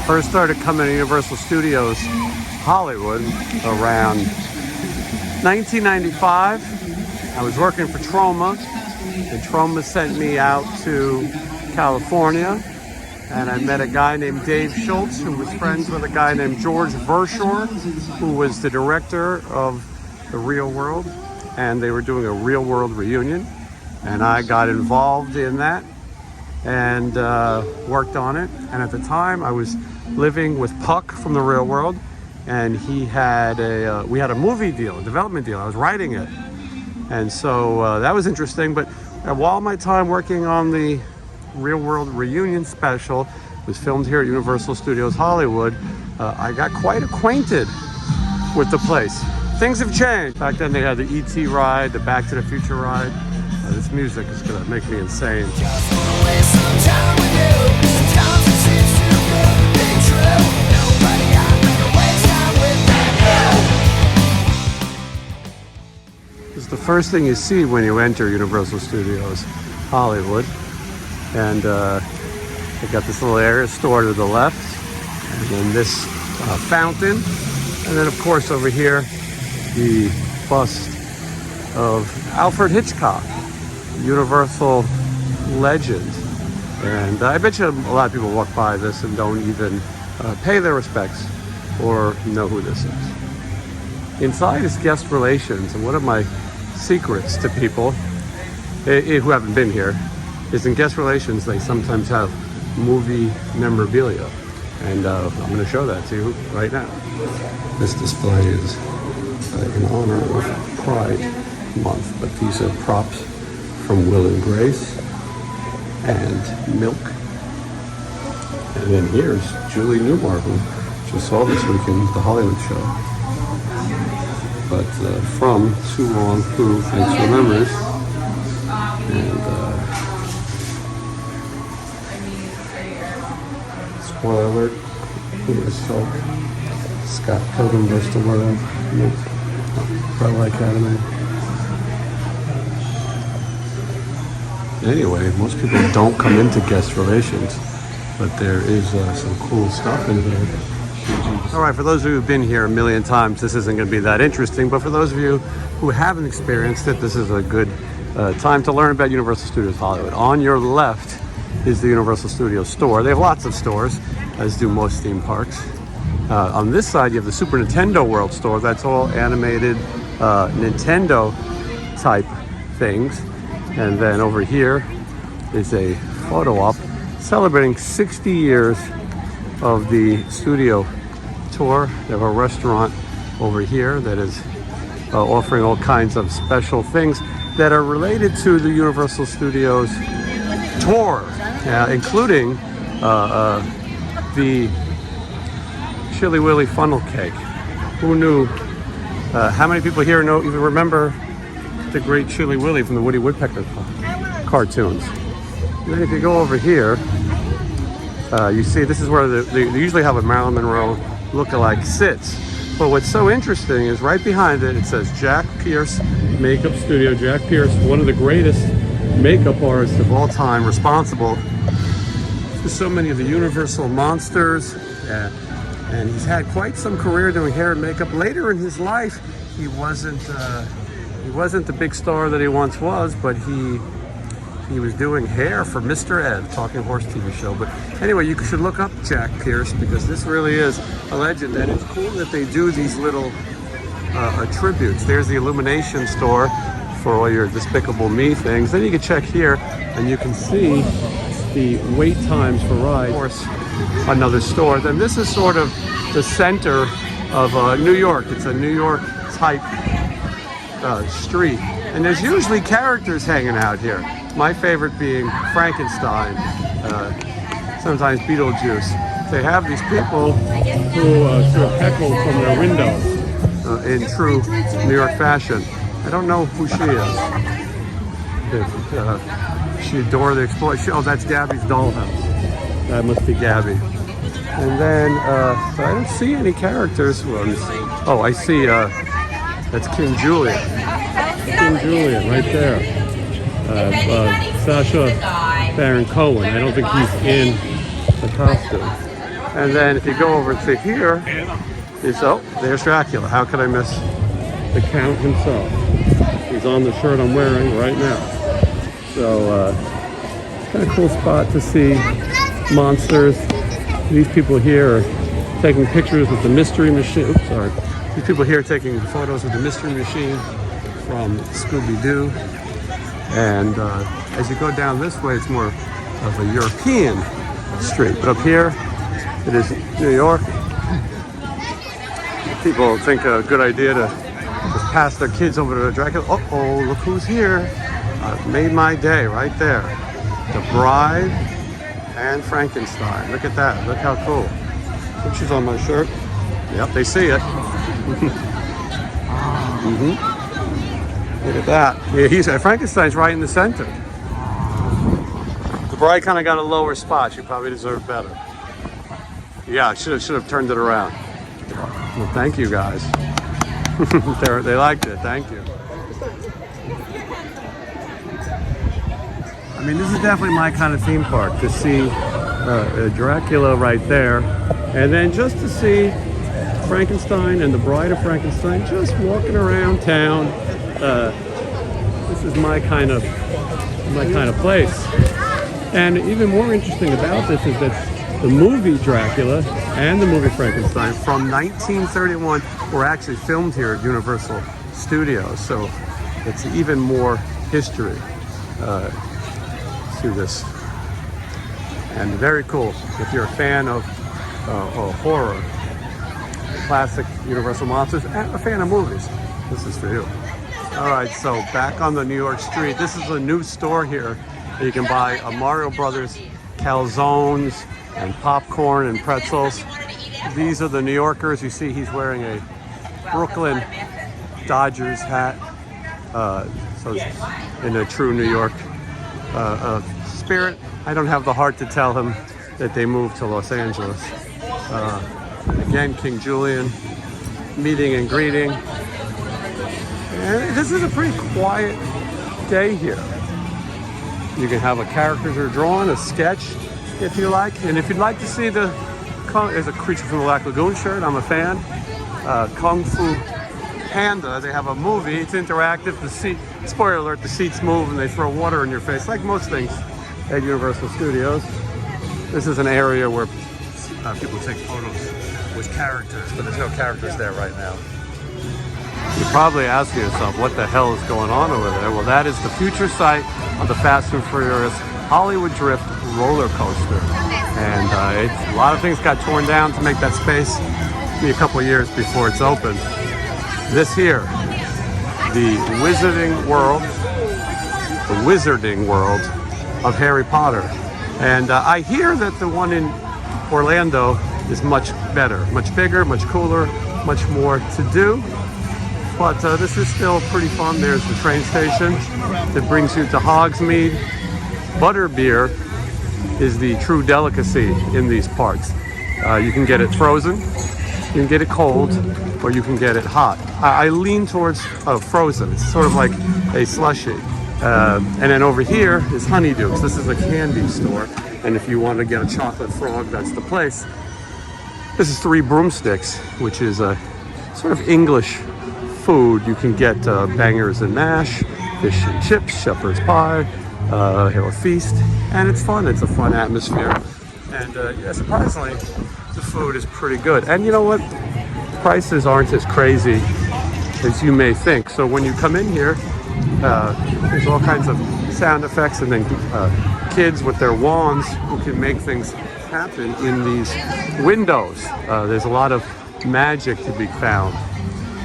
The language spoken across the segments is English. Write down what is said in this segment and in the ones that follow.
First started coming to Universal Studios Hollywood around 1995. I was working for Troma, and Troma sent me out to California, and I met a guy named Dave Schultz, who was friends with a guy named George Verschoor, who was the director of The Real World, and they were doing a Real World reunion, and I got involved in that and worked on it. And at the time I was living with Puck from The Real World, and he had we had a movie deal, a development deal. I was writing it, and so that was interesting. But while my time working on the Real World reunion special was filmed here at Universal Studios Hollywood, I got quite acquainted with the place. Things have changed. Back then they had the E.T. ride, the Back to the Future ride. This music is gonna make me insane. This is the first thing you see when you enter Universal Studios Hollywood. And they got this little area store to the left, and then this fountain, and then of course over here the bust of Alfred Hitchcock, Universal legend. And I bet you a lot of people walk by this and don't even pay their respects or know who this is. Inside is guest relations, and one of my secrets to people who haven't been here is in guest relations they sometimes have movie memorabilia, and I'm going to show that to you right now. This display is in honor of Pride Month, but these are props from Will and Grace and Milk. And then here's Julie Newmar, who just saw this weekend the Hollywood show. But from Too Long Who, thanks for memories. And spoiler alert, here's Hulk, Scott Pilgrim vs. the World, Umbrella Academy. Anyway, most people don't come into guest relations, but there is some cool stuff in here. All right, for those of you who've been here a million times, this isn't going to be that interesting, but for those of you who haven't experienced it, this is a good time to learn about Universal Studios Hollywood. On your left is the Universal Studios store. They have lots of stores, as do most theme parks. On this side, you have the Super Nintendo World store. That's all animated Nintendo type things. And then over here is a photo op celebrating 60 years of the studio tour. They have a restaurant over here that is offering all kinds of special things that are related to the Universal Studios tour, including the Chili Willy funnel cake. Who knew? How many people here even remember the great Chili Willy from the Woody Woodpecker cartoons? And then if you go over here, you see this is where they usually have a Marilyn Monroe lookalike sits. But what's so interesting is right behind it, it says Jack Pierce Makeup Studio. Jack Pierce, one of the greatest makeup artists of all time, responsible for so many of the Universal monsters. And he's had quite some career doing hair and makeup. Later in his life, he wasn't the big star that he once was, but he was doing hair for Mr. Ed, Talking Horse TV show. But anyway, you should look up Jack Pierce, because this really is a legend, and it's cool that they do these little tributes. There's the Illumination store for all your Despicable Me things. Then you can check here, and you can see the wait times for rides. Of course, another store. Then this is sort of the center of New York. It's a New York type street, and there's usually characters hanging out here. My favorite being Frankenstein, sometimes Beetlejuice. They have these people who sort of heckle from their windows in true New York fashion. I don't know who she is. She adore the Explorer. Oh, that's Gabby's dollhouse. That must be Gabby. And then, but I don't see any characters. Oh, I see, that's King Julian. King Julian, right there. Sacha Baron Cohen. I don't think he's in the costume. And then if you go over to here, there's Dracula. How could I miss the Count himself? He's on the shirt I'm wearing right now. So it's kind of cool spot to see monsters. These people here are taking pictures with the Mystery Machine. Oops, sorry. These people here are taking photos with the Mystery Machine from Scooby-Doo. And as you go down this way, it's more of a European street. But up here, it is New York. People think a good idea to just pass their kids over to Dracula. Uh-oh, look who's here. Made my day right there. The Bride and Frankenstein. Look at that. Look how cool. Pictures on my shirt. Yep, they see it. Look at that. Yeah, Frankenstein's right in the center. The Bride kind of got a lower spot. She probably deserved better. Yeah, should have turned it around. Well, thank you guys. They liked it. Thank you. I mean, this is definitely my kind of theme park, to see Dracula right there, and then just to see Frankenstein and the Bride of Frankenstein just walking around town. This is my kind of place. And even more interesting about this is that the movie Dracula and the movie Frankenstein from 1931 were actually filmed here at Universal Studios. So it's even more history to this. And very cool if you're a fan of horror, classic Universal monsters, and a fan of movies. This is for you. All right, so back on the New York street. This is a new store here. You can buy a Mario Brothers calzones and popcorn and pretzels. These are the New Yorkers. You see he's wearing a Brooklyn Dodgers hat. So in a true New York spirit. I don't have the heart to tell him that they moved to Los Angeles. Again, King Julian, meeting and greeting. And this is a pretty quiet day here. You can have a character drawn, a sketch, if you like. And if you'd like to see there's a Creature from the Black Lagoon shirt, I'm a fan. Kung Fu Panda, they have a movie, it's interactive. Spoiler alert, the seats move and they throw water in your face, like most things at Universal Studios. This is an area where people take photos with characters, but there's no characters there right now. You're probably asking yourself, what the hell is going on over there? Well, that is the future site of the Fast and Furious Hollywood Drift roller coaster. And a lot of things got torn down to make that space. Be a couple of years before it's open. This here, the Wizarding World of Harry Potter. And I hear that the one in Orlando is much better, much bigger, much cooler, much more to do. But this is still pretty fun. There's the train station that brings you to Hogsmeade. Butterbeer is the true delicacy in these parks. You can get it frozen, you can get it cold, or you can get it hot. I lean towards frozen. It's sort of like a slushie. And then over here is Honeydukes. This is a candy store. And if you want to get a chocolate frog, that's the place. This is Three Broomsticks, which is a sort of English food. You can get bangers and mash, fish and chips, shepherd's pie, or feast, and it's fun. It's a fun atmosphere, and yeah, surprisingly, the food is pretty good. And you know what? Prices aren't as crazy as you may think. So when you come in here, there's all kinds of sound effects, and then kids with their wands who can make things happen in these windows. There's a lot of magic to be found.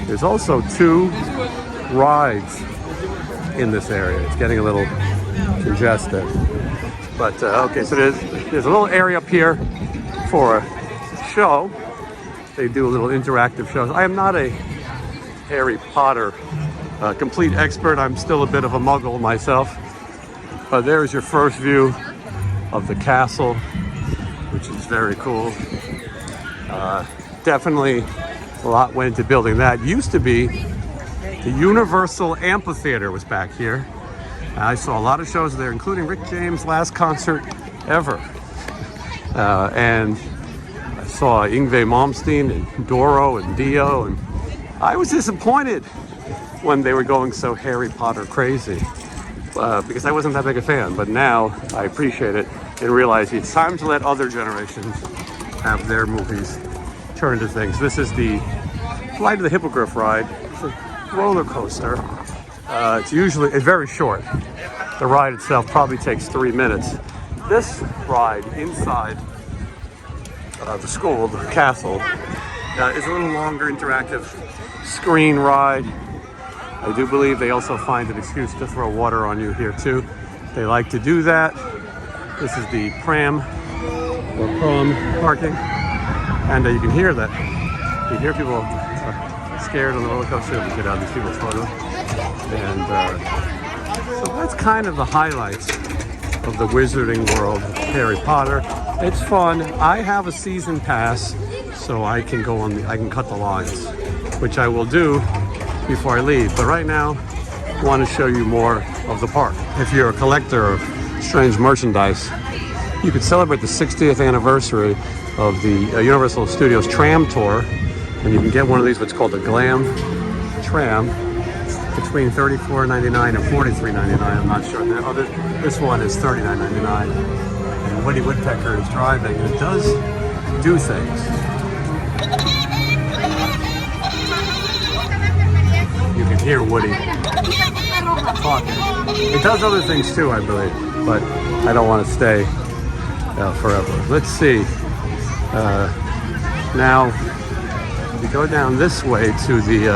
There's also 2 rides in this area. It's getting a little congested. But okay, so there's a little area up here for a show. They do a little interactive shows. I am not a Harry Potter complete expert. I'm still a bit of a muggle myself. But there's your first view of the castle, which is very cool. Definitely a lot went into building that. Used to be the Universal Amphitheater was back here. I saw a lot of shows there, including Rick James' last concert ever. And saw Yngwie Malmsteen and Doro and Dio, and I was disappointed when they were going so Harry Potter crazy because I wasn't that big a fan. But now I appreciate it and realize it's time to let other generations have their movies turn to things. This is the Flight of the Hippogriff ride. It's a roller coaster. It's usually very short. The ride itself probably takes 3 minutes. This ride inside the school, the castle, is a little longer, interactive screen ride. I do believe they also find an excuse to throw water on you here too. They like to do that. This is the pram or prom parking, and you can hear that. You hear people scared on the roller coaster. We get out these people's photos, and so that's kind of the highlights of the wizarding world of Harry Potter. It's fun. I have a season pass, so I can go on I can cut the lines, which I will do before I leave. But right now, I want to show you more of the park. If you're a collector of strange merchandise, you could celebrate the 60th anniversary of the Universal Studios Tram Tour, and you can get one of these, what's called a glam tram, between $34.99 and $43.99. I'm not sure. Oh, this one is $39.99, and Woody Woodpecker is driving, and it does do things. You can hear Woody talking. It does other things too, I believe, but I don't want to stay forever. Let's see. Now we go down this way to the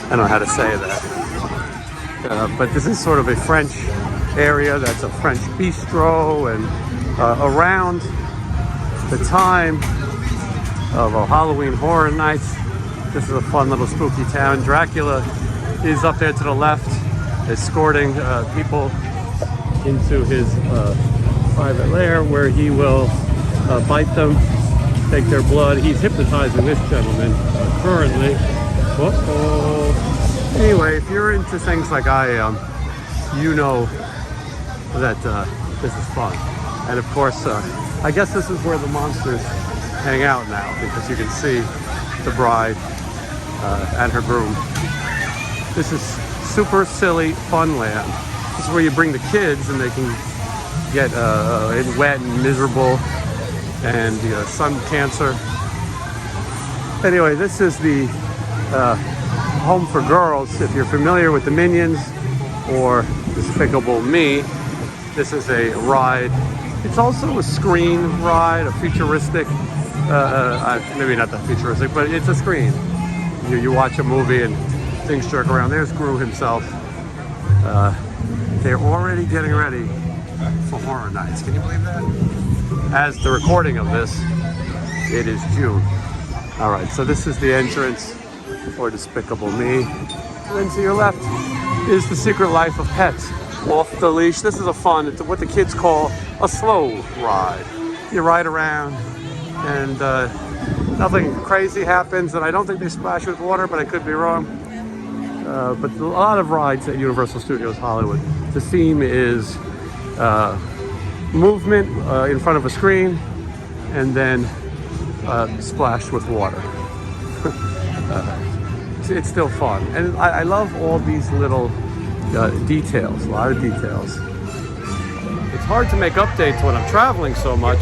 I don't know how to say that, but this is sort of a French area. That's a French bistro, and around the time of Halloween Horror Nights, this is a fun little spooky town. Dracula is up there to the left, escorting people into his private lair, where he will bite them, take their blood. He's hypnotizing this gentleman currently. Anyway, if you're into things like I am, you know that this is fun. And of course, I guess this is where the monsters hang out now, because you can see the bride and her groom. This is super silly fun land. This is where you bring the kids and they can get wet and miserable and sun cancer. Anyway, this is the home for girls. If you're familiar with the Minions or Despicable Me, this is a ride. It's also a screen ride, a futuristic, maybe not that futuristic, but it's a screen. You watch a movie and things jerk around. There's Gru himself. They're already getting ready for Horror Nights. Can you believe that? As the recording of this, it is June. All right, so this is the entrance for Despicable Me. And then to your left is The Secret Life of Pets. Off the leash. This is a fun, it's what the kids call a slow ride. You ride around and nothing crazy happens, and I don't think they splash with water, but I could be wrong. But a lot of rides at Universal Studios Hollywood, the theme is movement in front of a screen and then splashed with water. It's still fun, and I love all these little details, a lot of details. It's hard to make updates when I'm traveling so much,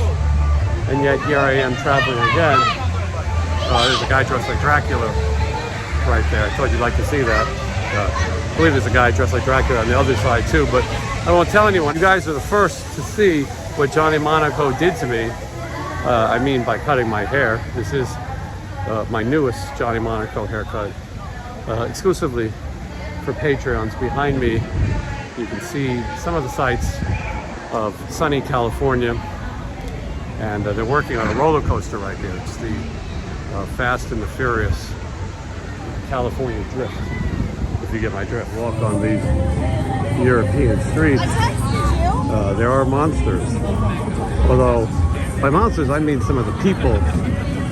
and yet here I am traveling again. There's a guy dressed like Dracula right there. I thought you'd like to see that. I believe there's a guy dressed like Dracula on the other side too, but I won't tell anyone. You guys are the first to see what Johnny Monaco did to me. I mean by cutting my hair. This is my newest Johnny Monaco haircut, exclusively for Patreons. Behind me, you can see some of the sights of sunny California, and they're working on a roller coaster right here. It's the Fast and the Furious California Drift. If you get my drift, walk on these European streets. There are monsters, although by monsters I mean some of the people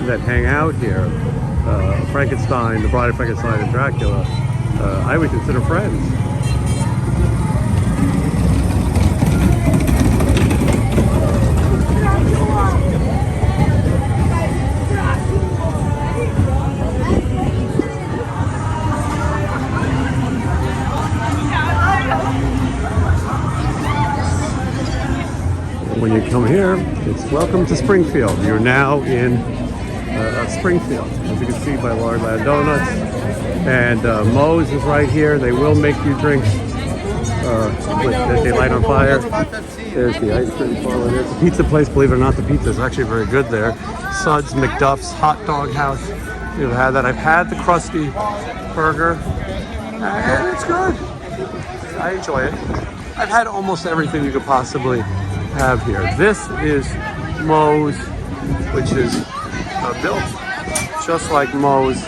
that hang out here. Frankenstein, the Bride of Frankenstein, and Dracula, I would consider friends. come here, it's welcome to Springfield. You're now in Springfield, as you can see by Lord Land Donuts. And Moe's is right here. They will make you drinks that they light on fire. There's the ice cream parlor. There's the pizza place. Believe it or not, the pizza is actually very good there. Suds, McDuff's, Hot Dog House. You've had that. I've had the Krusty Burger, and it's good. I enjoy it. I've had almost everything you could possibly have here. This is Moe's, which is built just like Moe's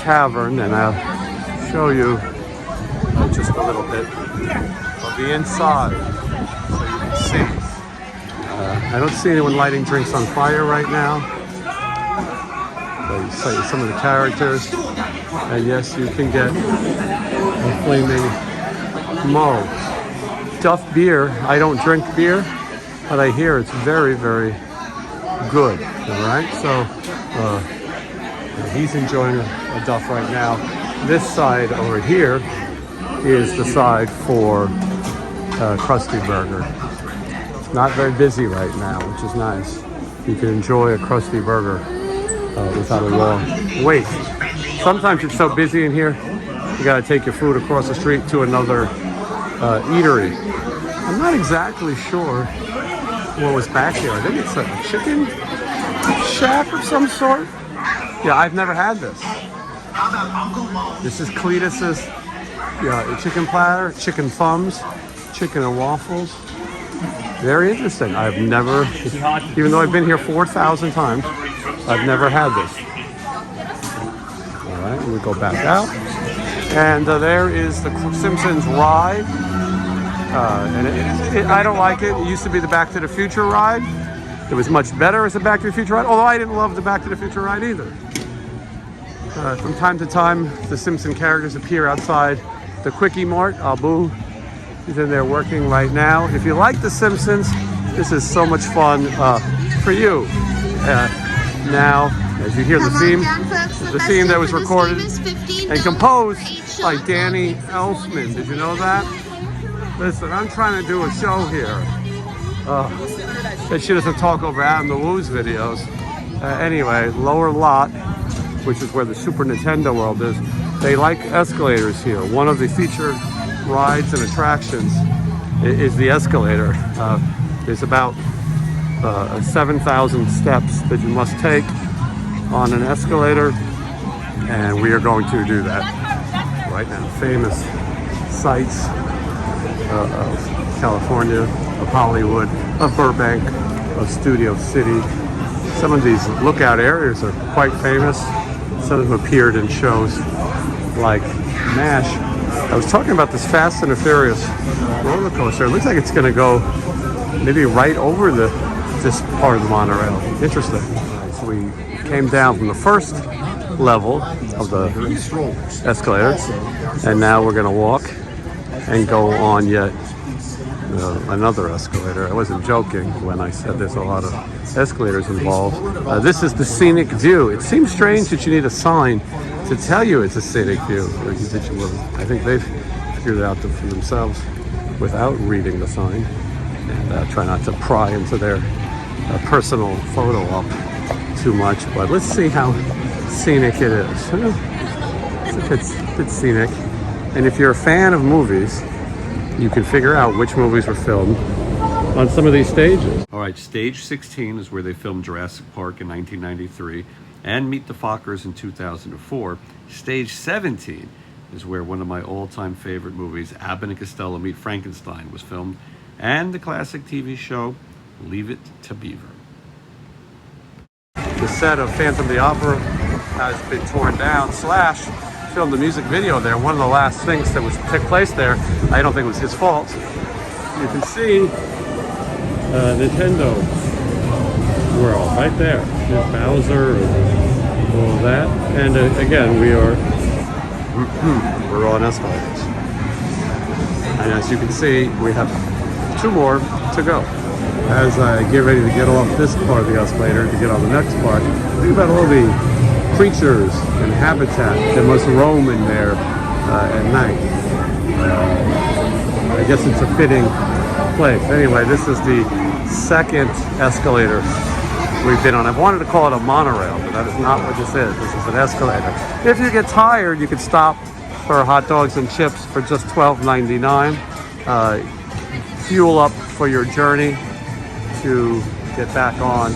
Tavern, and I'll show you just a little bit of the inside so you can see. I don't see anyone lighting drinks on fire right now. But you see some of the characters, and yes, you can get a flaming Moe. Duff beer. I don't drink beer, but I hear it's very, very good. All right, so he's enjoying a Duff right now. This side over here is the side for Krusty Burger. It's not very busy right now, which is nice. You can enjoy a Krusty Burger without a long wait. Sometimes it's so busy in here, you got to take your food across the street to another eatery. I'm not exactly sure what was back here. I think it's a chicken shack of some sort. Yeah, I've never had this. This is Cletus's chicken platter, chicken thumbs, chicken and waffles. Very interesting. I've never, even though I've been here 4,000 times, I've never had this. All right, we go back out. And there is the Simpsons ride. And I don't like it. It used to be the Back to the Future ride. It was much better as a Back to the Future ride, although I didn't love the Back to the Future ride either. From time to time, the Simpson characters appear outside the Quickie Mart. Abu is in there working right now. If you like the Simpsons, this is so much fun for you. Now, as you hear the theme that was recorded and composed by Danny Elfman. Did you know that? Listen, I'm trying to do a show here. That shit doesn't talk over Adam the Woo's videos. Anyway, lower lot, which is where the Super Nintendo World is, they like escalators here. One of the featured rides and attractions is the escalator. There's about 7,000 steps that you must take on an escalator, and we are going to do that right now. Famous sites of California, of Hollywood, of Burbank, of Studio City. Some of these lookout areas are quite famous. Some of them appeared in shows like MASH. I was talking about this Fast and the Furious roller coaster. It looks like it's going to go maybe right over this part of the monorail. Interesting. So we came down from the first level of the escalator, and now we're going to walk and go on yet another escalator. I wasn't joking when I said there's a lot of escalators involved. This is the scenic view. It seems strange that you need a sign to tell you it's a scenic view. I think they've figured it out for themselves without reading the sign, and try not to pry into their personal photo op too much. But let's see how scenic it is. It's a bit scenic. And if you're a fan of movies, you can figure out which movies were filmed on some of these stages. All right, stage 16 is where they filmed Jurassic Park in 1993 and Meet the Fockers in 2004. Stage 17 is where one of my all-time favorite movies, Abbott and Costello Meet Frankenstein, was filmed, and the classic TV show Leave It to Beaver. The set of Phantom of the Opera has been torn down. Slash filmed the music video there. One of the last things that took place there, I don't think it was his fault. You can see Nintendo World right there. There's Bowser and all that. And again, we're on escalators. And as you can see, we have 2 more to go. As I get ready to get off this part of the escalator to get on the next part, think about all the creatures and habitat that must roam in there at night. I guess it's a fitting place. Anyway, this is the second escalator we've been on. I've wanted to call it a monorail, but that is not what this is. This is an escalator. If you get tired, you could stop for hot dogs and chips for just $12.99. Fuel up for your journey to get back on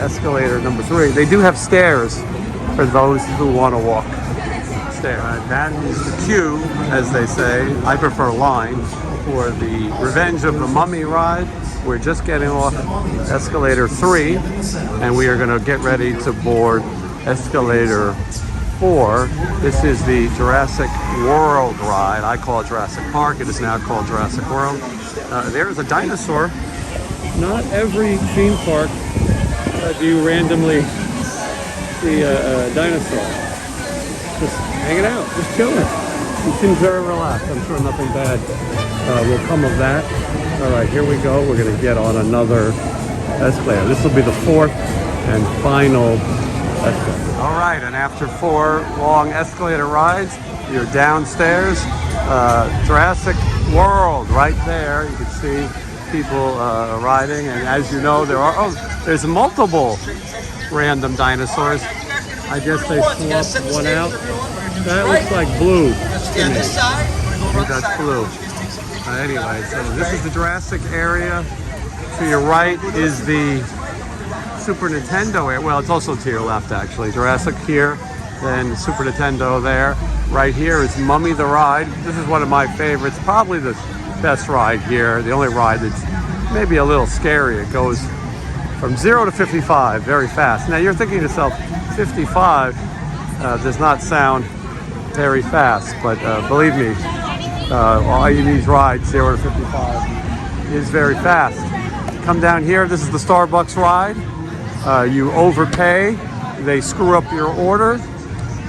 escalator number 3. They do have stairs for those who want to walk stairs. That is the queue, as they say. I prefer line for the Revenge of the Mummy ride. We're just getting off escalator 3, and we are going to get ready to board escalator 4. This is the Jurassic World ride. I call it Jurassic Park. It is now called Jurassic World. There is a dinosaur. Not every theme park do you randomly see a dinosaur. Just hanging out, just chilling. He seems very relaxed. I'm sure nothing bad will come of that. All right, here we go. We're going to get on another escalator. This will be the 4th and final escalator. All right, and after 4 long escalator rides, you're downstairs. Jurassic World right there. You can see people riding, and as you know, there's multiple random dinosaurs. I guess they swapped one out. That looks like blue to me. I think that's blue. Anyway, so this is the Jurassic area. To your right is the Super Nintendo area. Well, it's also to your left, actually. Jurassic here, then Super Nintendo there. Right here is Mummy the Ride. This is one of my favorites, probably the best ride here. The only ride that's maybe a little scary. It goes from 0 to 55 very fast. Now you're thinking to yourself, 55 does not sound very fast, but believe me, all these rides, 0 to 55, is very fast. Come down here, this is the Starbucks ride. You overpay, they screw up your order,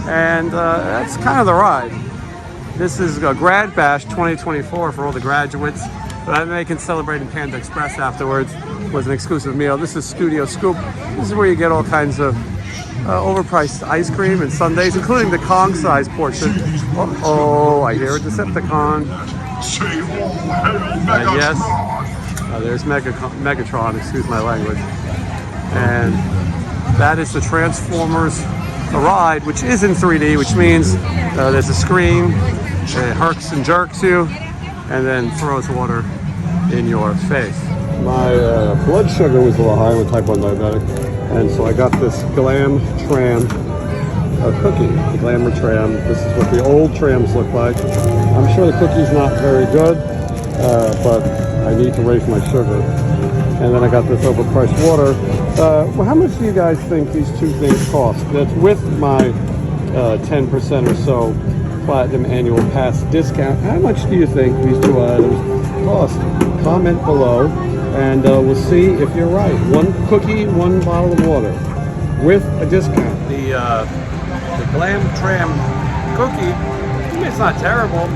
and that's kind of the ride. This is a Grad Bash 2024 for all the graduates, but then they can celebrate in Panda Express afterwards with an exclusive meal. This is Studio Scoop. This is where you get all kinds of overpriced ice cream and sundaes, including the Kong size portion. Oh, I hear a Decepticon. And yes, there's Megatron, excuse my language. And that is the Transformers ride, which is in 3D, which means there's a screen, it herks and jerks you, and then throws water in your face. My blood sugar was a little high. I'm a type 1 diabetic, and so I got this Glam Tram cookie, the Glamour Tram. This is what the old trams look like. I'm sure the cookie's not very good, but I need to raise my sugar. And then I got this overpriced water. Well, how much do you guys think these two things cost? That's with my 10% or so Platinum Annual Pass discount. How much do you think these two items cost? Comment below, and we'll see if you're right. 1 cookie, 1 bottle of water with a discount. The Glam Tram cookie, it's not terrible.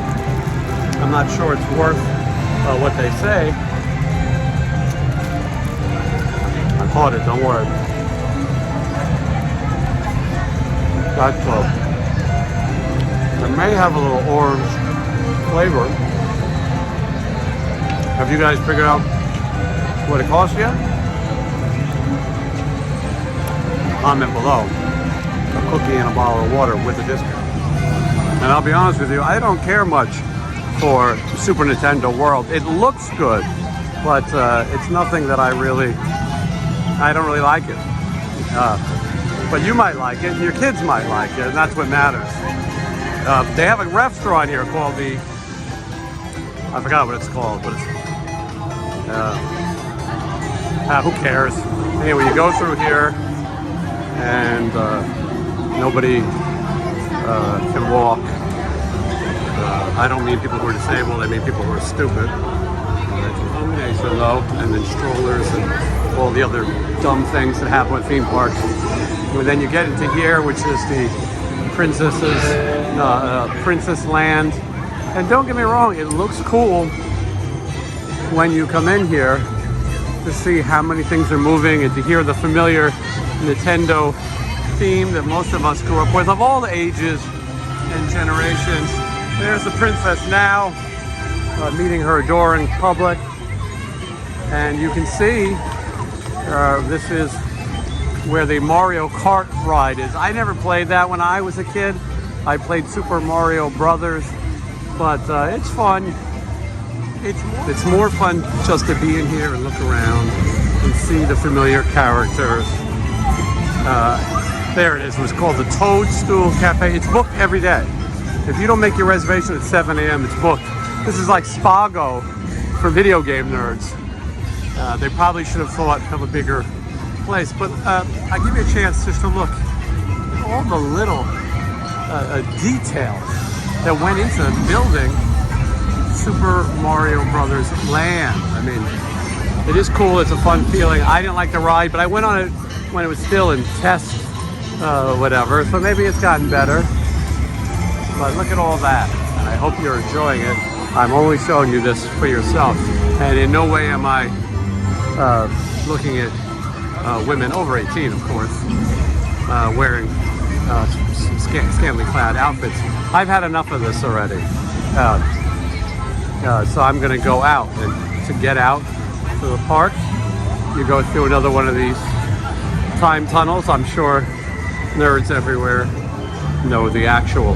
I'm not sure it's worth what they say. I caught it, don't worry. That's close. It may have a little orange flavor. Have you guys figured out what it costs yet? Comment below. A cookie and a bottle of water with a discount. And I'll be honest with you, I don't care much for Super Nintendo World. It looks good, but it's nothing that I don't really like it. But you might like it, and your kids might like it, and that's what matters. They have a restaurant here called I forgot what it's called, but it's, who cares? Anyway, you go through here, and nobody can walk. I don't mean people who are disabled, I mean people who are stupid. It's a combination though, and then strollers and all the other dumb things that happen with theme parks. And then you get into here, which is the Princess Land. And don't get me wrong, it looks cool when you come in here to see how many things are moving and to hear the familiar Nintendo theme that most of us grew up with, of all the ages and generations. There's the princess now, meeting her adoring public. And you can see this is where the Mario Kart ride is. I never played that when I was a kid. I played Super Mario Brothers, but it's fun. It's more fun just to be in here and look around and see the familiar characters. There it is. It was called the Toadstool Cafe. It's booked every day. If you don't make your reservation at 7 a.m., it's booked. This is like Spago for video game nerds. They probably should have thought of a bigger place, but I give you a chance just to look at all the little detail that went into building Super Mario Brothers land. I mean, it is cool. It's a fun feeling. I didn't like the ride, but I went on it when it was still in test, whatever. So maybe it's gotten better. But look at all that. And I hope you're enjoying it. I'm only showing you this for yourself. And in no way am I looking at women over 18, of course, wearing scantily clad outfits. I've had enough of this already. So I'm going to go out. And to get out to the park, you go through another one of these time tunnels. I'm sure nerds everywhere know the actual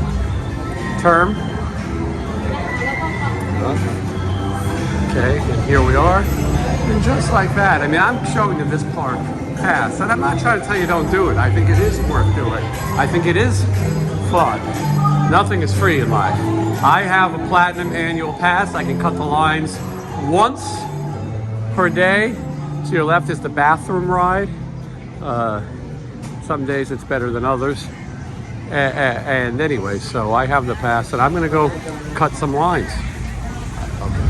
term. Okay, and here we are. And just like that, I mean, I'm showing you this park pass, and I'm not trying to tell you don't do it. I think it is worth doing. I think it is fun. Nothing is free in life. I have a platinum annual pass. I can cut the lines once per day. To your left is the bathroom ride. Some days it's better than others. And anyway, so I have the pass, and I'm going to go cut some lines.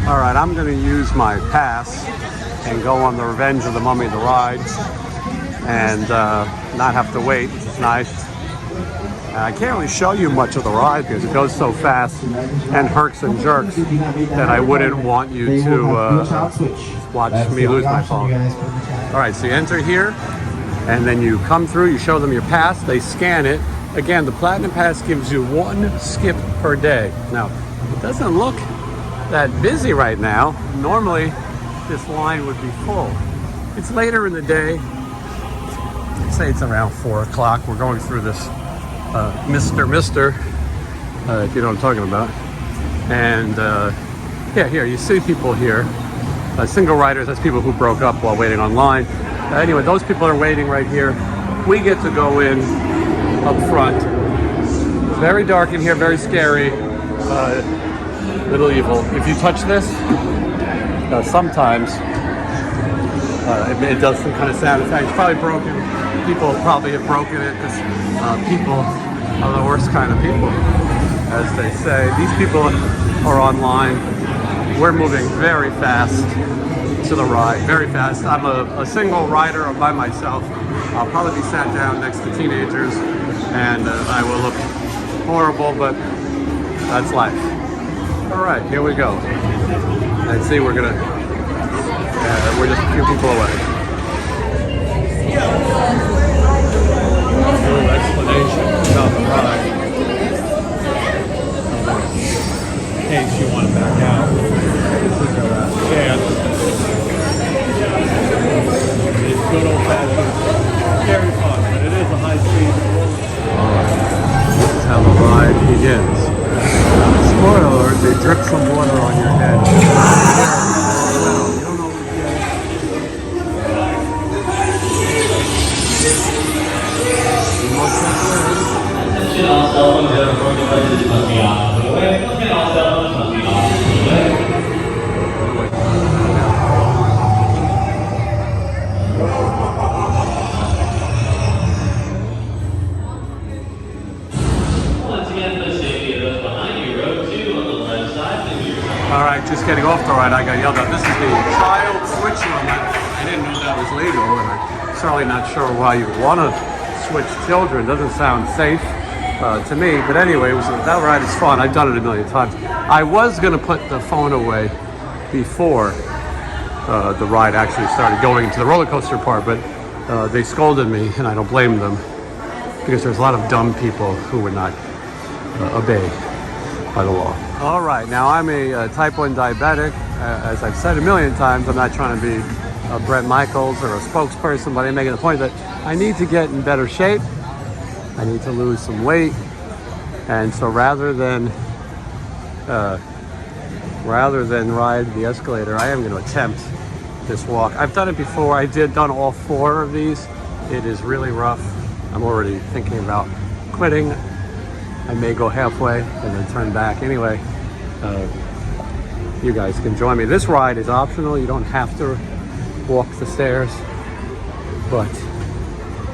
All right, I'm going to use my pass and go on the Revenge of the Mummy, the ride, and not have to wait, which is nice. I can't really show you much of the ride because it goes so fast and herks and jerks that I wouldn't want you to watch me lose my phone. All right, so you enter here, and then you come through, you show them your pass, they scan it. Again, the Platinum Pass gives you one skip per day. Now, it doesn't look that busy right now. Normally, this line would be full. It's later in the day. I'd say it's around 4 o'clock. We're going through this Mister, if you know what I'm talking about. And yeah, here, you see people here. Single riders, that's people who broke up while waiting online. Anyway, those people are waiting right here. We get to go in up front. Very dark in here, very scary. Little evil. If you touch this, sometimes it does some kind of sound effect. It's probably broken. People probably have broken it because people are the worst kind of people, as they say. These people are online. We're moving very fast to the ride, very fast. I'm a single rider by myself. I'll probably be sat down next to teenagers, and I will look horrible, but that's life. All right, here we go. And see, we're just a few people away. A little explanation about the ride. In case you want to back out. This is a scan. It's good old fashioned, very fun, but it is a high speed. Alright, this is how the ride begins. Spoiler alert, they drip some water on your head. You don't know what you're Alright, just getting off the ride, I got yelled at. This is the child switch room. I didn't know that was legal, and I'm certainly not sure why you would want to switch children. Doesn't sound safe to me, but anyway, that ride is fun. I've done it a million times. I was going to put the phone away before the ride actually started going to the roller coaster part, but they scolded me, and I don't blame them, because there's a lot of dumb people who would not obey by the law. All right, now I'm a type 1 diabetic. As I've said a million times, I'm not trying to be Brett Michaels or a spokesperson, but I'm making the point that I need to get in better shape. I need to lose some weight. And so rather than ride the escalator, I am going to attempt this walk. I've done it before. Done all 4 of these. It is really rough. I'm already thinking about quitting. I may go halfway and then turn back. Anyway, you guys can join me. This ride is optional. You don't have to walk the stairs, but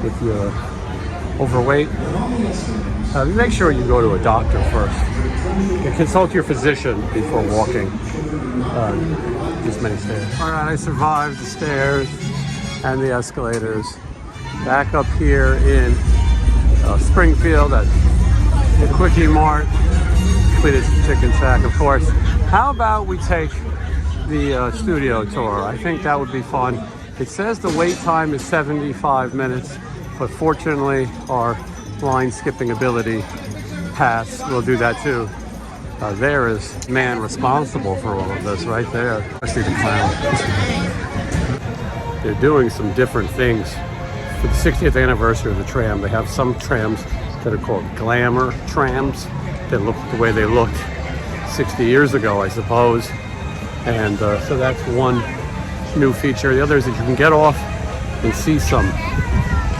if you're overweight, make sure you go to a doctor first. Consult your physician before walking this many stairs. All right, I survived the stairs and the escalators. Back up here in Springfield at the Quickie Mart. Completed Chicken Shack, of course. How about we take the studio tour? I think that would be fun. It says the wait time is 75 minutes, but fortunately our line skipping ability pass will do that too. There is man responsible for all of this right there. Especially the clown. They're doing some different things. For the 60th anniversary of the tram, they have some trams that are called glamour trams that look the way they looked 60 years ago, I suppose. And so that's one new feature. The other is that you can get off and see some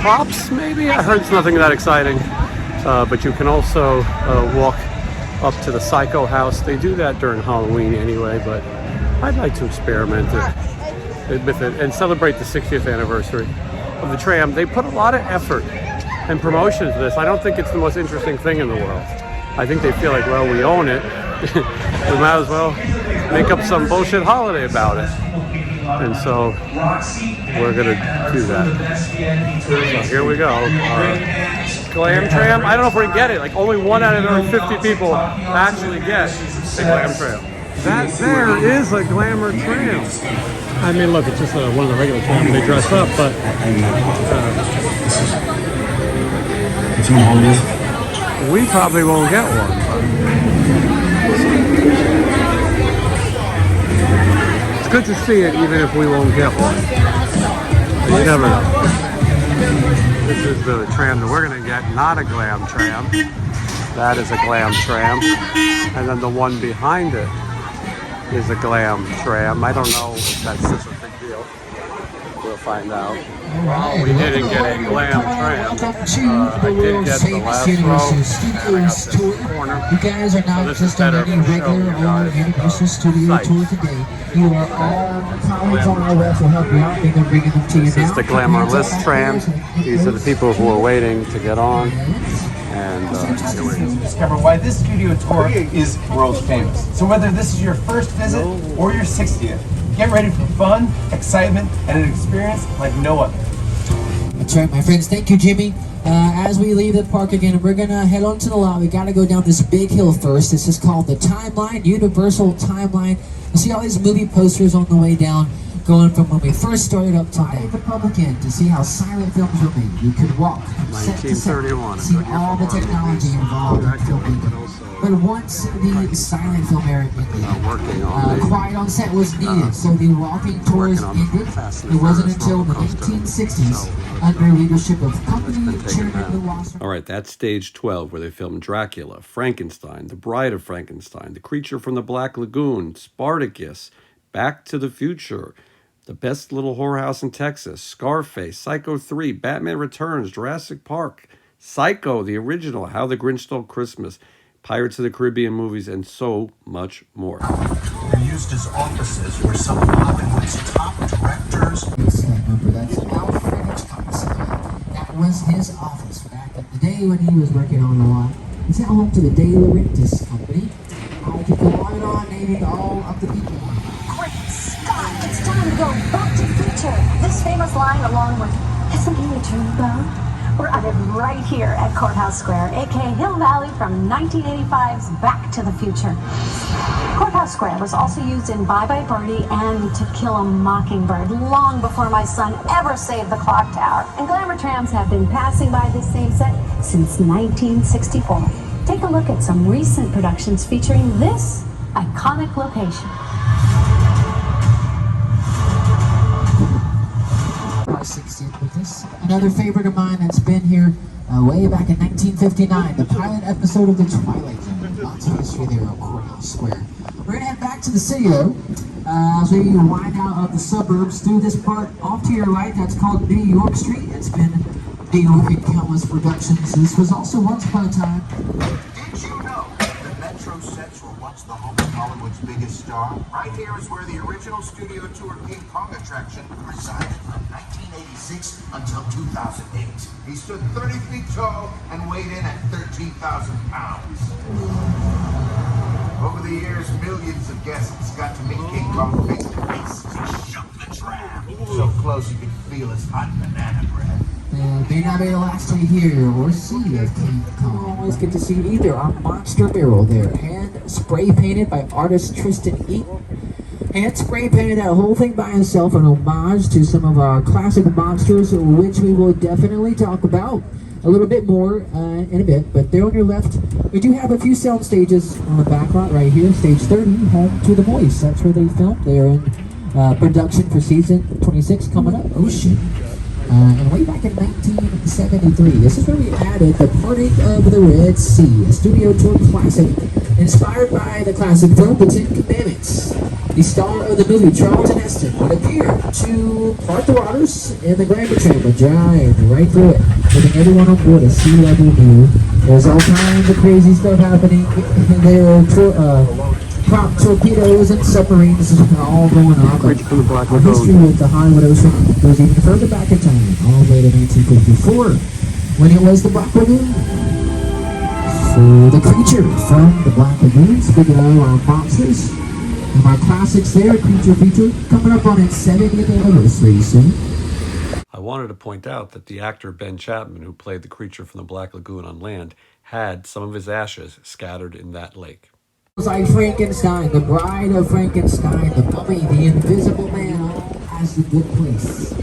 props, maybe? I heard it's nothing that exciting. But you can also walk up to the Psycho House. They do that during Halloween anyway, but I'd like to experiment with it and celebrate the 60th anniversary of the tram. They put a lot of effort and promotion into this. I don't think it's the most interesting thing in the world. I think they feel like, well, we own it. We might as well make up some bullshit holiday about it. And so we're gonna do that. So here we go. Glam tram. I don't know if we're gonna get it. Like only 1 out of every 50 people actually get a glam tram. That there is a glamour tram. I mean, look, it's just one of the regular trams. They dress up, but we probably won't get one. It's good to see it, even if we won't get one. You never know. This is the tram that we're going to get, not a glam tram. That is a glam tram. And then the one behind it is a glam tram. I don't know if that's such a big deal. We'll find out. Well, we didn't get a glam tram. I did get the last row, and I got this corner. You guys are not just on any regular or Universal Studio tour today. You are all colleagues on our web to help you out. They're bringing them to you now. This is the glamourless trams. These are the people who are waiting to get on. And discover why this studio tour is world famous. So whether this is your first visit or your 60th, get ready for fun, excitement, and an experience like no other. That's right, my friends. Thank you, Jimmy. As we leave the park again, we're going to head on to the lot. We got to go down this big hill first. This is called the Timeline, Universal Timeline. You'll see all these movie posters on the way down, going from when we first started up to the public end to see how silent films were made. You could walk from set to set, see all the technology involved in filmmaking. But once the silent film era ended, quiet on set was needed, so the walking tours ended. It wasn't until the 1960s, under leadership of company chairman Lewis. All right, that's stage 12, where they filmed Dracula, Frankenstein, The Bride of Frankenstein, The Creature from the Black Lagoon, Spartacus, Back to the Future, The Best Little Whorehouse in Texas, Scarface, Psycho 3, Batman Returns, Jurassic Park, Psycho, the original, How the Grinch Stole Christmas, Pirates of the Caribbean movies, and so much more. They're used as offices where some of Hollywood's top directors. That's Alfred Hitchcock's. That was his office back in the day when he was working on a lot. It's now home to the De Laurentiis Company. I could go on and on naming all of the people. Quick, Scott, it's time to go back to the future. This famous line, along with "Isn't he a dreamboat?" We're uttered right here at Courthouse Square, aka Hill Valley, from 1985's Back to the Future. Courthouse Square was also used in Bye Bye Birdie and To Kill a Mockingbird long before my son ever saved the clock tower. And glamour trams have been passing by this same set since 1964. Take take a look at some recent productions featuring this iconic location. Our 60th with this. Another favorite of mine that's been here way back in 1959, the pilot episode of The Twilight Zone. Lots of history there on Courthouse Square. We're going to head back to the city, though, as we wind out of the suburbs through this part off to your right. That's called New York Street. It's been New York in countless productions. This was also once upon a time. Did you know that Metro sets were once the home of Hollywood's biggest star? Right here is where the original studio tour ping pong attraction resided from 1986 until 2008. He stood 30 feet tall and weighed in at 13,000 pounds. Over the years, millions of guests got to meet King Kong face to face. He shook the tram so close you could feel his hot banana breath. May not be the last to hear or see of King Kong. Always get to see either our monster mural there, hand spray painted by artist Tristan Eaton. Hand spray painted that whole thing by himself, an homage to some of our classic monsters, which we will definitely talk about a little bit more in a bit. But there on your left, we do have a few sound stages on the back lot right here. Stage 30, home to the voice. That's where they filmed. They're in production for season 26 coming up. Oh shit. And way back in 1973, this is where we added The Parting of the Red Sea, a studio tour classic inspired by the classic film The Ten Commandments. The star of the movie, Charlton Heston, would appear to part the waters in the Grand Tram, but drive right through it, putting everyone on board a sea level view. There's all kinds of crazy stuff happening. There are prop torpedoes and submarines all going on. Our history with the Hollywood Ocean goes even further back in time, all the way to 1954, when it was the Black Lagoon. So the creature from the Black Lagoon, speaking of our monsters, and our classics there, creature feature, coming up on its 70th anniversary soon. I wanted to point out that the actor Ben Chapman, who played the creature from the Black Lagoon on land, had some of his ashes scattered in that lake. Like Frankenstein, the Bride of Frankenstein, the Mummy, the Invisible Man, all has a good place.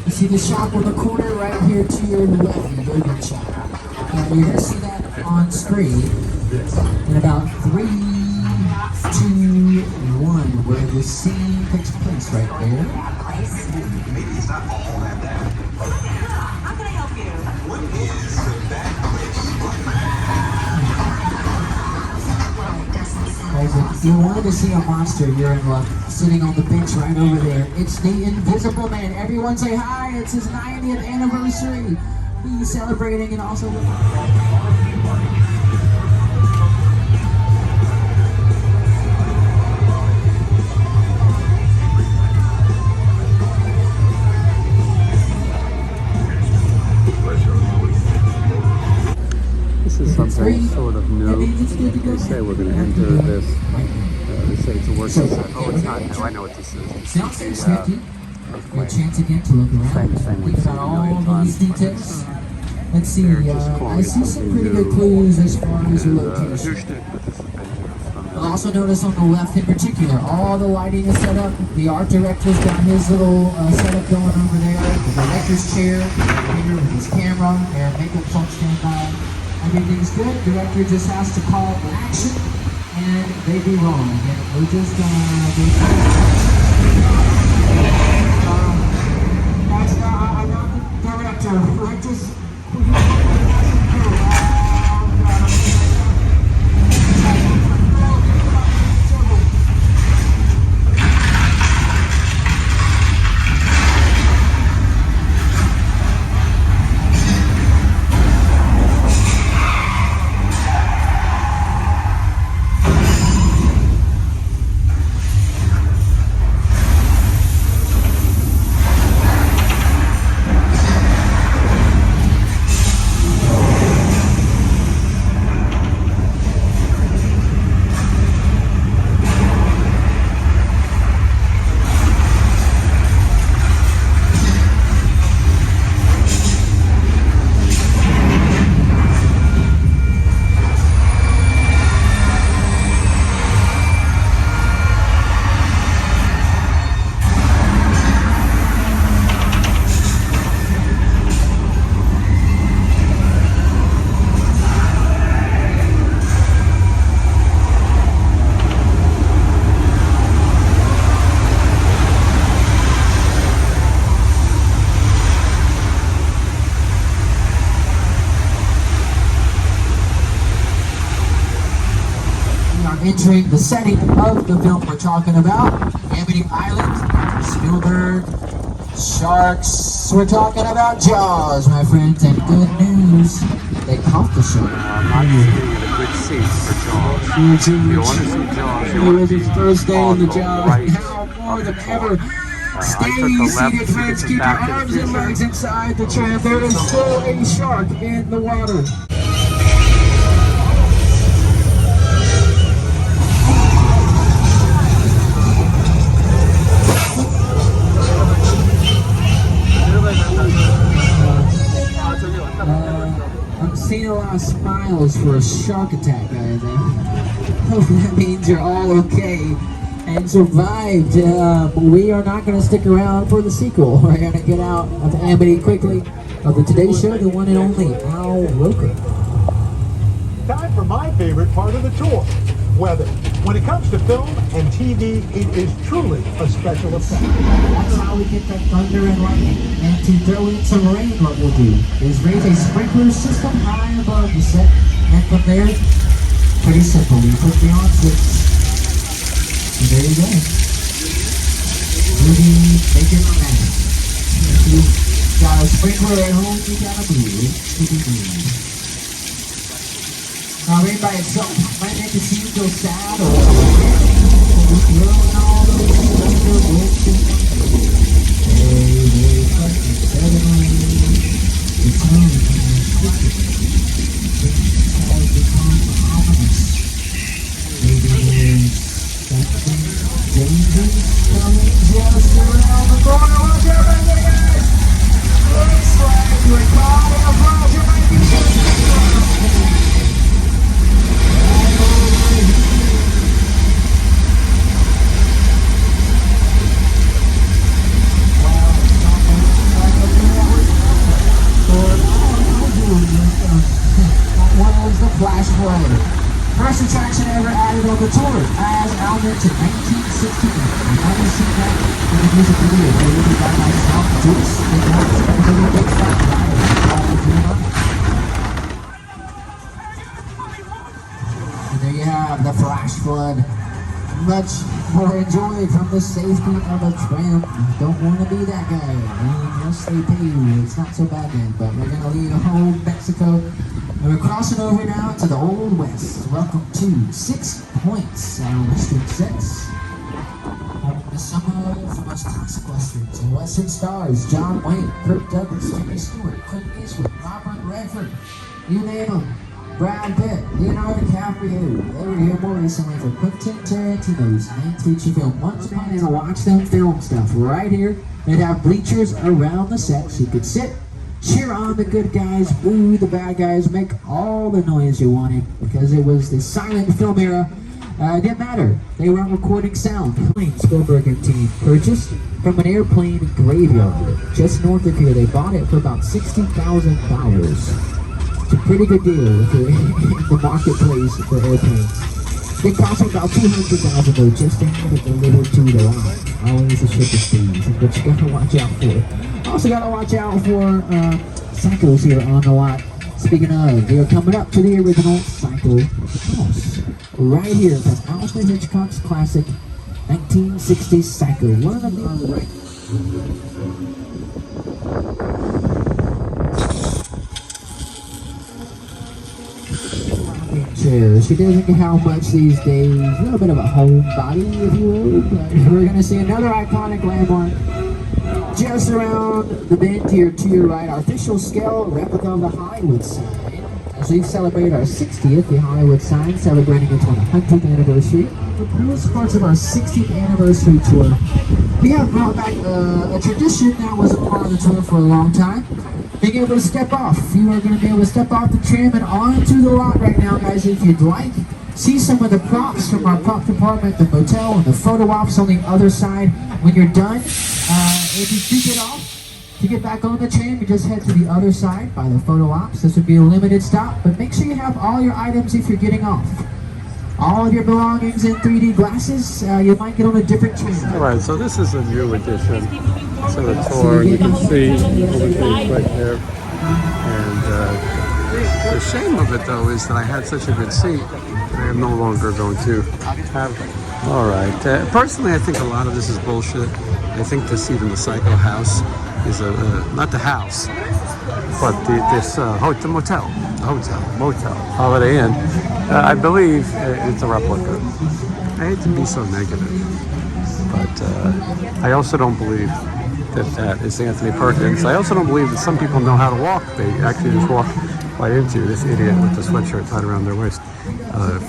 You see the shop on the corner right here to your left, the yogurt shop. You're going to see that on screen in about 3, 2, 1, where the scene takes place right there. Maybe it's not all that bad. How can I help you? What is the bad place? Guys, if you wanted to see a monster, you're in luck. Sitting on the bench right over there. It's the Invisible Man. Everyone say hi. It's his 90th anniversary. He's celebrating and also... This is something sort of new. They say we're going to enter this. They say it's a working set. Oh, it's not new. I know what this is. Now 650. A chance again to look around. Think about all these details. Let's see. I see some pretty good clues as far as your location. You'll also notice on the left in particular, all the lighting is set up. The art director's got his little setup going over there. The director's chair here with his camera. Their makeup folks stand by. Everything's good. Director just has to call for action, and they be wrong. And we're just I'm not the director. We're just. entering the setting of the film we're talking about. Amity Island, Spielberg, sharks. We're talking about Jaws, my friends, and good news, they caught the shark. I'm not seeing a good seat for Jaws. If you want to see Jaws, you It want was to his be first day in the on job. right Now more of than the ever. tour. Stay I took the left seated, to friends. get Keep your back to the arms and future. legs inside the tram. There is still a shark in the water. I'm seeing a lot of smiles for a shark attack, guys. Hope that means you're all okay and survived. We are not going to stick around for the sequel. We're going to get out of Amity quickly. Of the Today Show, the one and only Al Roker. Time for my favorite part of the tour, weather. When it comes to film and TV, it is truly a special effect. That's how we get that thunder and lightning. And to throw in some rain, what we'll do is raise a sprinkler system high above the set. And from there, pretty simple. We put the on switch. So there you go. Movie making a magic. If you got a sprinkler at home, you gotta move. Now, rain by itself might make it seem so sad or all those thunder bolts and very fucking suddenly the tone has become ominous. Maybe there's something dangerous coming just around the corner. Watch out, guys! Looks like we're caught in a flash. It might be flash flood. First attraction ever added on the tour, as Al mentioned, 1969. I've never seen that in the music video. Created by myself, Juice, and that was a really big fat ride. And there you have the flash flood. Much more enjoyed from the safety of a tram. Don't want to be that guy. Unless they pay you. It's not so bad then, but we're going to leave home Mexico. And we're crossing over now to the Old West. Welcome to 6 Points, our Western sets. The summer of the most classic Westerns and Western stars. John Wayne, Kirk Douglas, Jimmy Stewart, Clint Eastwood, Robert Redford, you name them. Brad Pitt, Leonardo DiCaprio. They were here more recently for Quentin Tarantino's main feature film. Once upon and watch them film stuff right here. They'd have bleachers around the set so you could sit, cheer on the good guys, boo the bad guys, make all the noise you wanted because it was the silent film era. It didn't matter. They weren't recording sound. Spielberg and team purchased from an airplane graveyard just north of here. They bought it for about $60,000. It's a pretty good deal if you're in the marketplace for airplanes. It cost me about $200,000 though just to have it delivered to the lot. Always a ship of steeds, but you gotta watch out for. Also gotta watch out for Psychos here on the lot. Speaking of, they are coming up to the original Psycho house. Right here from Alfred Hitchcock's classic 1960s Psycho. One of them on the right. Chair. She doesn't get how much these days. A little bit of a homebody, if you will. But we're gonna see another iconic landmark just around the bend here to your right. Our official scale replica of the Hollywood sign. As we celebrate our 60th, the Hollywood sign celebrating its 100th anniversary. The coolest parts of our 60th anniversary tour. We have brought back a tradition that was a part of the tour for a long time. Being able to step off. You are going to be able to step off the tram and onto the lot right now, guys, if you'd like. See some of the props from our prop department, the motel, and the photo ops on the other side. When you're done, if you do get off, to get back on the tram, you just head to the other side by the photo ops. This would be a limited stop, but make sure you have all your items if you're getting off. All of your belongings in 3D glasses, you might get on a different tram. All right, so this is a new addition to the tour. You can see everything right there. And the shame of it, though, is that I had such a good seat that I am no longer going to have it. All right. Personally, I think a lot of this is bullshit. I think this, even the Psycho House, is not the house, but this motel, Holiday Inn. I believe it's a replica. I hate to be so negative, but I also don't believe that is Anthony Perkins. I also don't believe that some people know how to walk. They actually just walk right into this idiot with the sweatshirt tied around their waist.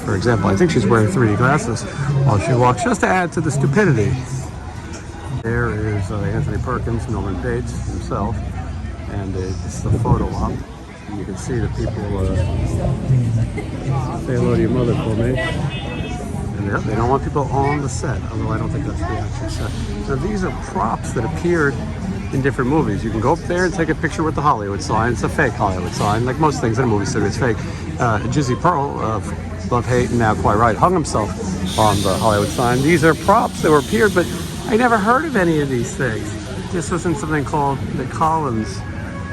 For example, I think she's wearing 3D glasses while she walks, just to add to the stupidity. There is Anthony Perkins, Norman Bates himself, and it's the photo op. And you can see the people say hello to your mother for me. And they don't want people on the set, although I don't think that's the actual set. Now these are props that appeared in different movies. You can go up there and take a picture with the Hollywood sign. It's a fake Hollywood sign, like most things in a movie studio, it's fake. Jizzy Pearl of Love, Hate, and Now Quite Right hung himself on the Hollywood sign. These are props that were appeared, but I never heard of any of these things. This was in something called the Collins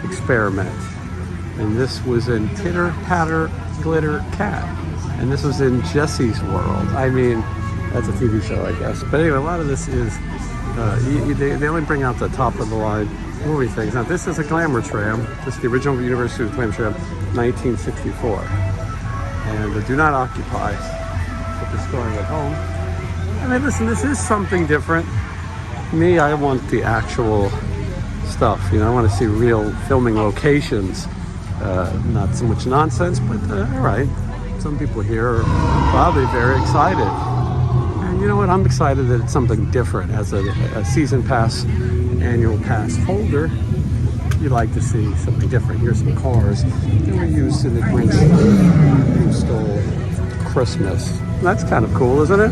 Experiment. And this was in Titter, Patter, Glitter, Cat. And this was in Jesse's World. I mean, that's a TV show, I guess. But anyway, a lot of this is, they only bring out the top of the line movie things. Now, this is a glamour tram. This is the original University of Glamour Tram, 1964. And do not occupy. Put the story at home. I mean, listen, this is something different. Me, I want the actual stuff. You know, I want to see real filming locations. Not so much nonsense, but all right. Some people here are probably very excited. And you know what? I'm excited that it's something different. As a season pass, annual pass holder, you like to see something different. Here's some cars that were used in the Grinch Who Stole Christmas. That's kind of cool, isn't it?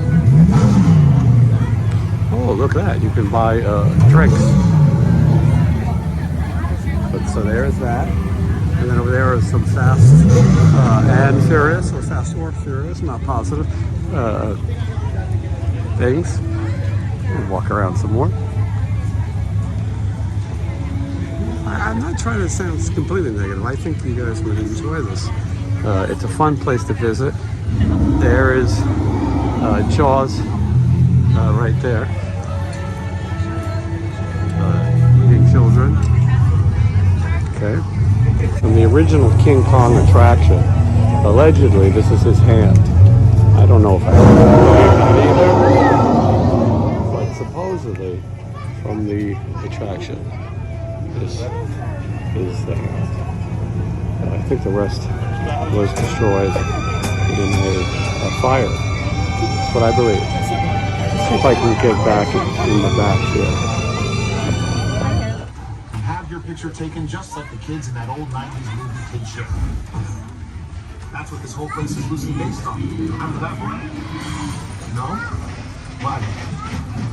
Oh, look at that. You can buy drinks. But so there's that. And then over there is some Fast and Furious, or Fast or Furious, not positive, things. We'll walk around some more. I'm not trying to sound completely negative. I think you guys would enjoy this. It's a fun place to visit. There is Jaws right there. Eating children. Okay. From the original King Kong attraction, allegedly this is his hand. I don't know if I believe that either, but supposedly from the attraction, this is I think the rest was destroyed in a fire. That's what I believe. Let's see if I can get back in the back here. Picture taken just like the kids in that old 90s movie Kid Show. That's what this whole place is loosely based on. Remember that one? No? Why?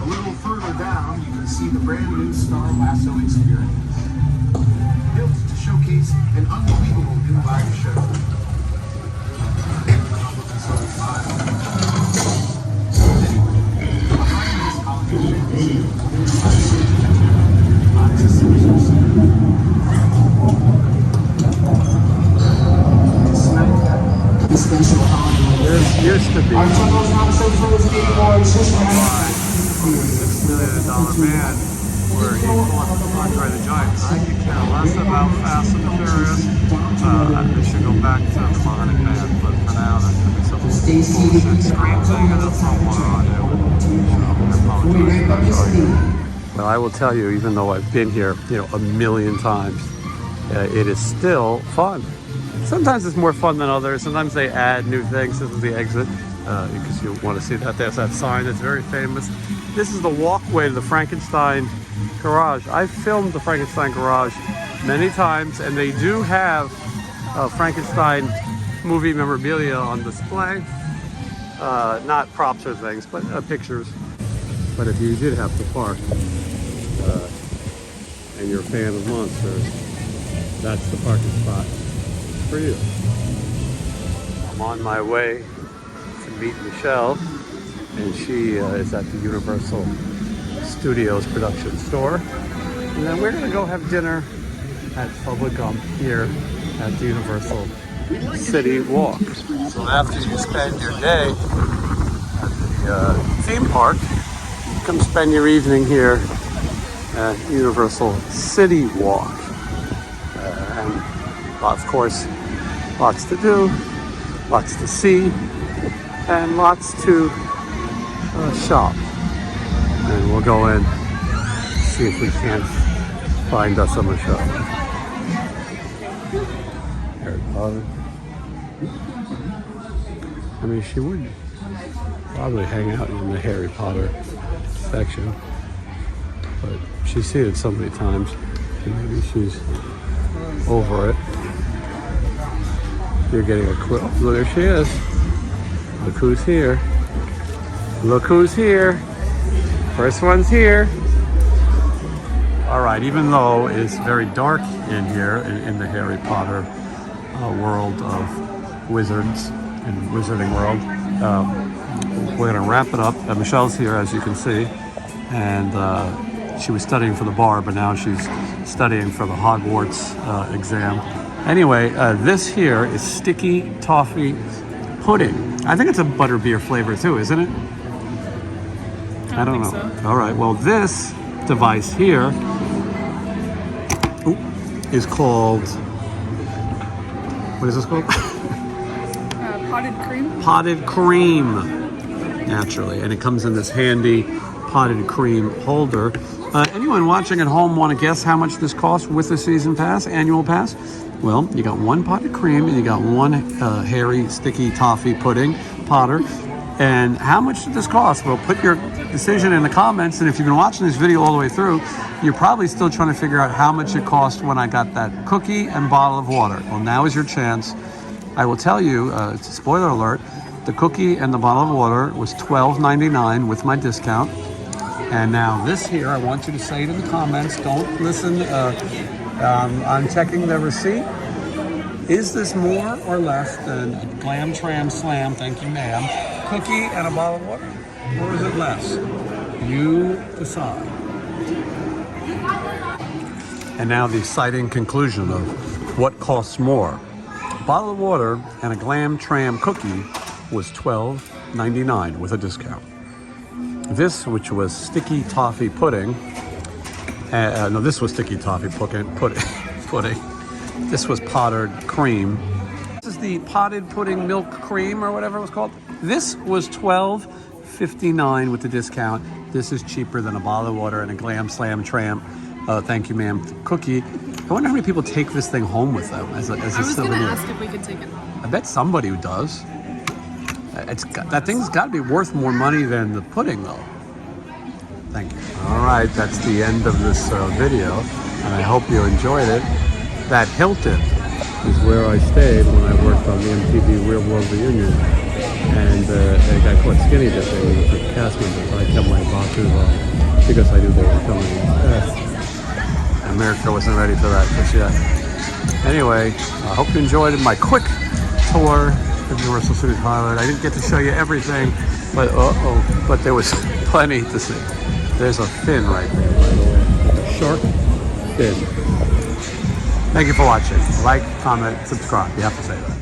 A little further down, you can see the brand new Star Lasso experience. Built to showcase an unbelievable new live show. Behind this holiday This used to be a $6 million man where he fought Andre the Giant. I could care less about Fast and the Furious. I should go back to the Sonic Man, but for now there's going to be some bullshit screen thing and that's not what I do. I apologize. Well, I will tell you, even though I've been here, a million times, it is still fun. Sometimes it's more fun than others. Sometimes they add new things. This is the exit, because you want to see that. There's that sign that's very famous. This is the walkway to the Frankenstein garage. I've filmed the Frankenstein garage many times, and they do have Frankenstein movie memorabilia on display. Not props or things, but pictures. But if you did have to park, and you're a fan of monsters, that's the parking spot for you. I'm on my way to meet Michelle, and she is at the Universal Studios production store. And then we're gonna go have dinner at Bubba Gump here at the Universal City Walk. So after you spend your day at the theme park, come spend your evening here at Universal City Walk. And of course, lots to do, lots to see, and lots to shop. And we'll go in, see if we can't find us some shop. Harry Potter. I mean, she would probably hang out in the Harry Potter section, but she's seen it so many times, and maybe she's over it. You're getting a quick. Oh, there she is. Look who's here. Look who's here. First one's here. All right, even though it's very dark in here in the Harry Potter world of wizards and wizarding world, we're gonna wrap it up. Michelle's here, as you can see, and she was studying for the bar, but now she's studying for the Hogwarts exam. Anyway, this here is sticky toffee pudding. I think it's a butterbeer flavor too, isn't it? I don't know. So. All right. Well, this device here is called. What is this called? Potted cream. Potted cream, naturally, and it comes in this handy potted cream holder. Anyone watching at home want to guess how much this costs with the season pass, annual pass? Well, you got one potted cream and you got one hairy, sticky toffee pudding, Potter. And how much did this cost? Well, put your decision in the comments. And if you've been watching this video all the way through, you're probably still trying to figure out how much it cost when I got that cookie and bottle of water. Well, now is your chance. I will tell you, it's a spoiler alert, the cookie and the bottle of water was $12.99 with my discount. And now this here, I want you to say it in the comments. Don't listen. I'm checking the receipt. Is this more or less than a Glam Tram Slam, thank you ma'am, cookie and a bottle of water? Or is it less? You decide. And now the exciting conclusion of what costs more. A bottle of water and a Glam Tram cookie was $12.99 with a discount. This, which was sticky toffee pudding, no, this was sticky toffee pudding. This was potted cream. This is the potted pudding milk cream or whatever it was called. This was $12.59 with the discount. This is cheaper than a bottle of water and a Glam Slam Tram, thank you ma'am, cookie. I wonder how many people take this thing home with them as a souvenir. I was going to ask if we could take it home. I bet somebody who does. That thing's got to be worth more money than the pudding, though. Thank you. All right, that's the end of this video, and I hope you enjoyed it. That Hilton is where I stayed when I worked on the MTV Real World Reunion, and I got caught skinny dipping with the cast members. I kept my boxers on because I knew they were coming. America wasn't ready for that just yet. Anyway, I hope you enjoyed my quick tour of Universal Studios Hollywood. I didn't get to show you everything, but there was plenty to see. There's a fin right there, by the way. Shark fin. Thank you for watching. Like, comment, subscribe. You have to say that.